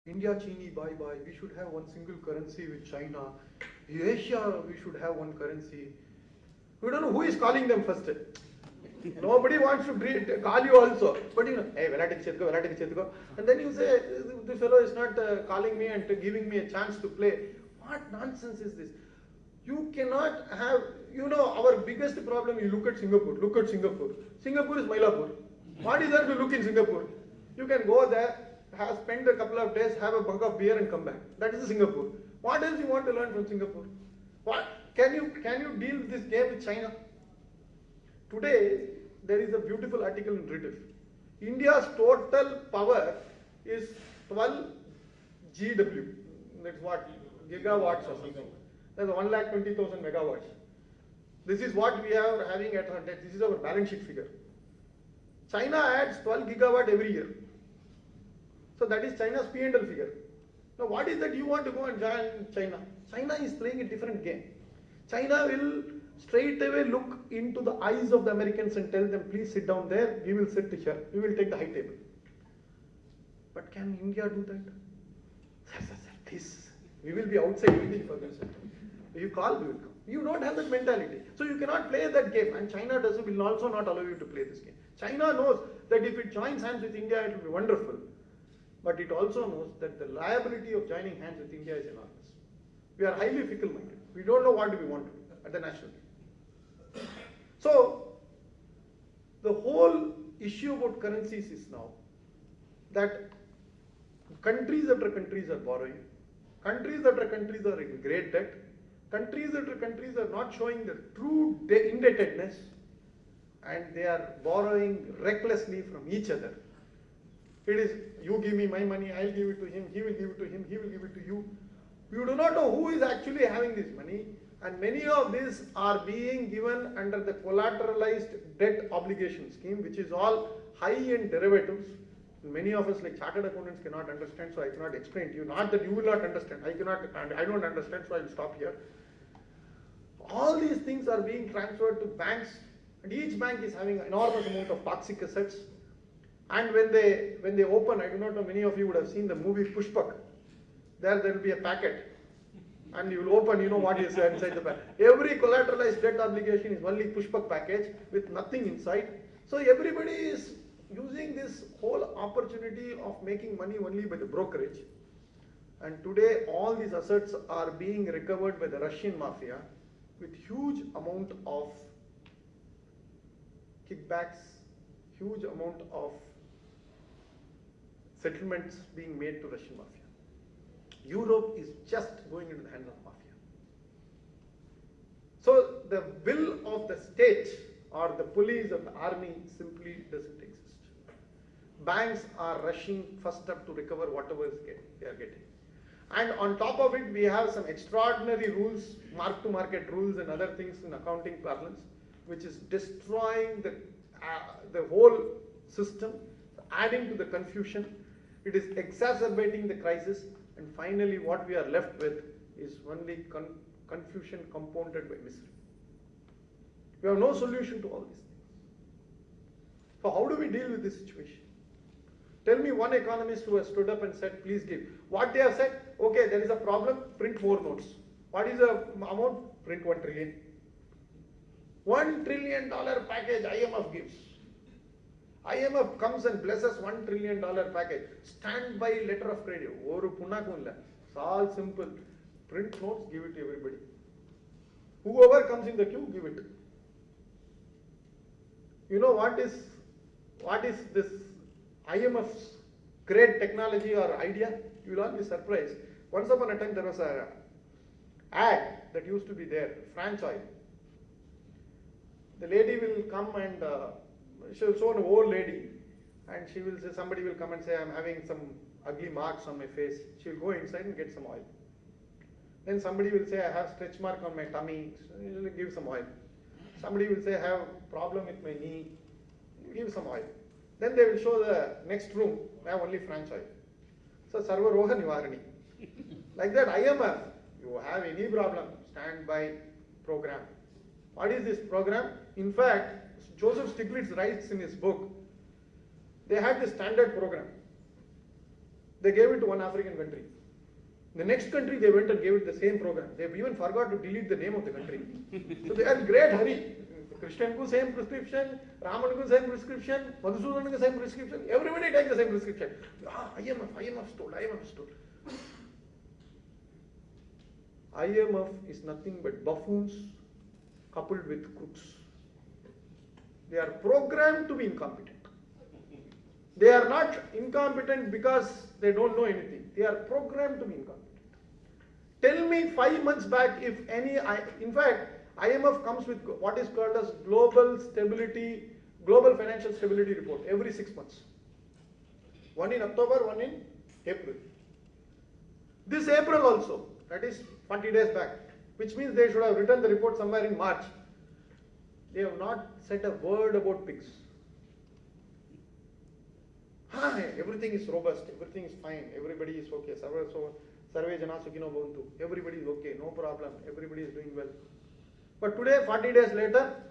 India, Chini, bye bye. We should have one single currency with China. Asia, we should have one currency. We don't know who is calling them first. Nobody wants to call you also. But you know, hey, Velatiki. And then you say, this fellow is not calling me and giving me a chance to play. What nonsense is this? You cannot have, you know, our biggest problem, you look at Singapore. Look at Singapore. Singapore is Mylapore. What is there to look in Singapore? You can go there, spend a couple of days, have a bunk of beer and come back. That is Singapore. What else you want to learn from Singapore? What can you deal with this game with China? Today, there is a beautiful article in Rediff. India's total power is 12 GW. That's what? Gigawatts or something. That's 1,20,000 megawatts. This is what we are having at our debt. This is our balance sheet figure. China adds 12 gigawatt every year. So that is China's P&L figure. Now what is that you want to go and join China? China is playing a different game. China will straight away look into the eyes of the Americans and tell them, please sit down there, we will sit here, we will take the high table. But can India do that? This, we will be outside waiting for this. You call, we will come. You don't have that mentality. So you cannot play that game, and China will also not allow you to play this game. China knows that if it joins hands with India, it will be wonderful. But it also knows that the liability of joining hands with India is enormous. We are highly fickle-minded. We don't know what we want to do at the national level. So, the whole issue about currencies is now that countries after countries are borrowing, countries after countries are in great debt, countries after countries are not showing their true indebtedness, and they are borrowing recklessly from each other. It is, you give me my money, I'll give it to him, he will give it to him, he will give it to you. You do not know who is actually having this money, and many of these are being given under the collateralized debt obligation scheme, which is all high-end derivatives. Many of us, like chartered accountants, cannot understand, so I cannot explain to you. Not that you will not understand, I don't understand, so I will stop here. All these things are being transferred to banks, and each bank is having an enormous amount of toxic assets. And when they open, I do not know, many of you would have seen the movie Pushpak. There will be a packet, and you will open, you know what is inside the packet. Every collateralized debt obligation is only Pushpak package with nothing inside. So everybody is using this whole opportunity of making money only by the brokerage. And today all these assets are being recovered by the Russian mafia with huge amount of kickbacks, huge amount of settlements being made to Russian mafia. Europe is just going into the hands of mafia. So the will of the state or the police of the army simply doesn't exist. Banks are rushing first up to recover whatever they are getting. And on top of it, we have some extraordinary rules, mark-to-market rules and other things in accounting parlance, which is destroying the whole system, adding to the confusion. It is exacerbating the crisis, and finally what we are left with is only confusion compounded by misery. We have no solution to all these things. So how do we deal with this situation? Tell me one economist who has stood up and said, please give. What they have said, okay, there is a problem, print more notes. What is the amount? Print 1 trillion. $1 trillion package IMF gives. IMF comes and blesses $1 trillion package. Standby letter of credit. It's all simple. Print notes, give it to everybody. Whoever comes in the queue, give it. You know what is this IMF's great technology or idea? You will all be surprised. Once upon a time there was an ad that used to be there, France Oil. The lady will come and she'll show an old lady, and she will say, somebody will come and say, I'm having some ugly marks on my face. She'll go inside and get some oil. Then somebody will say, I have stretch mark on my tummy. So she'll give some oil. Somebody will say, I have problem with my knee. Give some oil. Then they will show the next room, I have only French oil. So Sarva Roga Nivarani. Like that, IMF, you have any problem, standby program. What is this program? In fact, Joseph Stiglitz writes in his book, they had this standard program. They gave it to one African country. The next country they went and gave it the same program. They even forgot to delete the name of the country. So they are in great hurry. Christian ku same prescription, Raman ku same prescription, Madhusudan ku same prescription. Everybody takes the same prescription. IMF stole. IMF is nothing but buffoons coupled with crooks. They are programmed to be incompetent. They are not incompetent because they don't know anything. They are programmed to be incompetent. Tell me 5 months back if any, in fact, IMF comes with what is called as global financial stability report every 6 months. One in October, one in April. This April also, that is 40 days back, which means they should have written the report somewhere in March. They have not said a word about pigs. Everything is robust, everything is fine, everybody is okay. Sarve jana sukhino bhavantu. Everybody is okay, no problem, everybody is doing well. But today, 40 days later,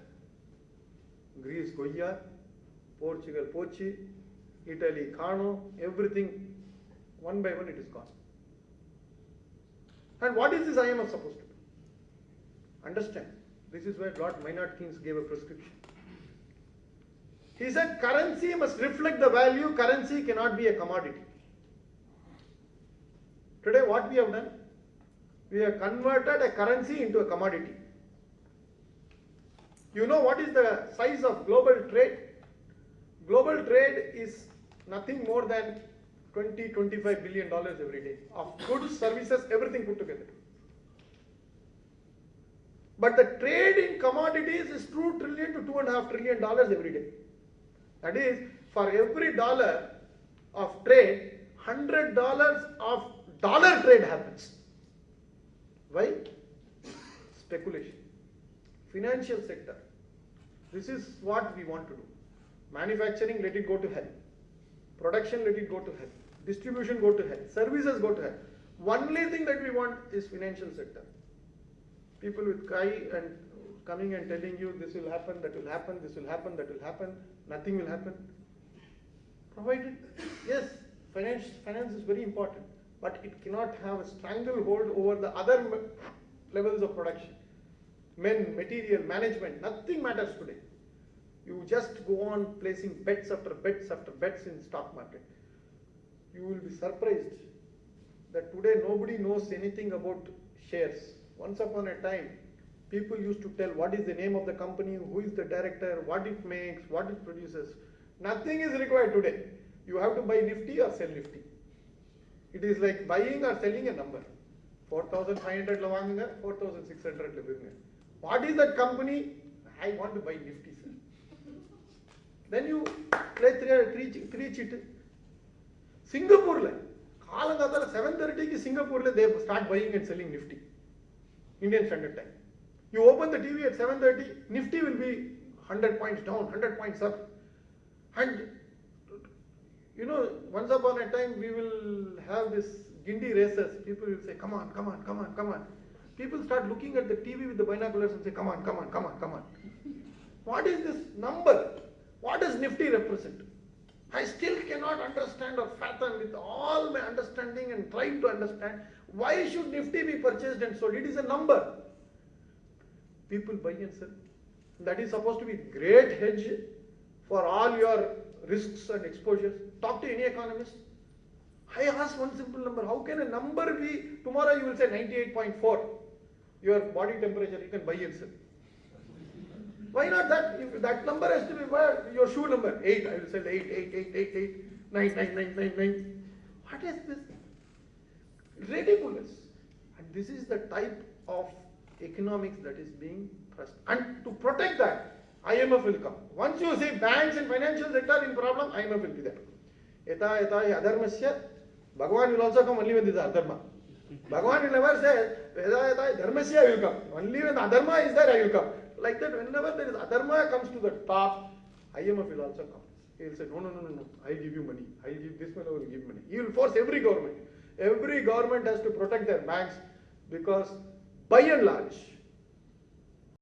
Greece Goya, Portugal Pochi, Italy Kano, everything, one by one it is gone. And what is this IMF supposed to do? Understand, this is where Lord Maynard Keynes gave a prescription. He said currency must reflect the value, currency cannot be a commodity. Today what we have done? We have converted a currency into a commodity. You know what is the size of global trade? Global trade is nothing more than $20–25 billion every day of goods, services, everything put together. But the trade in commodities is $2 trillion to $2.5 trillion every day. That is, for every dollar of trade, $100 of dollar trade happens. Why? Speculation. Financial sector. This is what we want to do. Manufacturing, let it go to hell. Production, let it go to hell. Distribution, go to hell. Services, go to hell. Only thing that we want is financial sector. People with cry and coming and telling you this will happen, that will happen, this will happen, that will happen, nothing will happen. Provided, yes, finance is very important, but it cannot have a stranglehold over the other levels of production. Men, material, management, nothing matters today. You just go on placing bets after bets after bets in stock market. You will be surprised that today nobody knows anything about shares. Once upon a time, people used to tell what is the name of the company, who is the director, what it makes, what it produces. Nothing is required today. You have to buy Nifty or sell Nifty. It is like buying or selling a number. 4,500 lavanga, 4,600 lavanga. What is that company? I want to buy Nifty, sir. Then you play three cheat. Singapore, 7:30 Singapore, they start buying and selling Nifty. Indian Standard Time. You open the TV at 7:30, Nifty will be 100 points down, 100 points up. And you know, once upon a time we will have this Gindi races. People will say, come on, come on, come on, come on. People start looking at the TV with the binoculars and say, come on, come on, come on, come on. What is this number? What does Nifty represent? I still cannot understand or fathom with all my understanding and trying to understand why should Nifty be purchased and sold. It is a number. People buy and sell. That is supposed to be great hedge for all your risks and exposures. Talk to any economist. I ask one simple number. How can a number be, tomorrow you will say 98.4, your body temperature, you can buy and sell. Why not that? If that number has to be your shoe number, 8, I will sell 8, 9. What is this? Ridiculous. And this is the type of economics that is being thrust. And to protect that, IMF will come. Once you say banks and financial sector in problem, IMF will be there. Yata adharmasya, Bhagavan will also come only when there is adharma. Bhagavan will never say, yata dharmasya will come. Only when adharma is there, I will come. Like that, whenever there is adharma comes to the top, IMF will also come. He will say, no, I will give you money. I will give this fellow will give money. He will force every government. Every government has to protect their banks because by and large,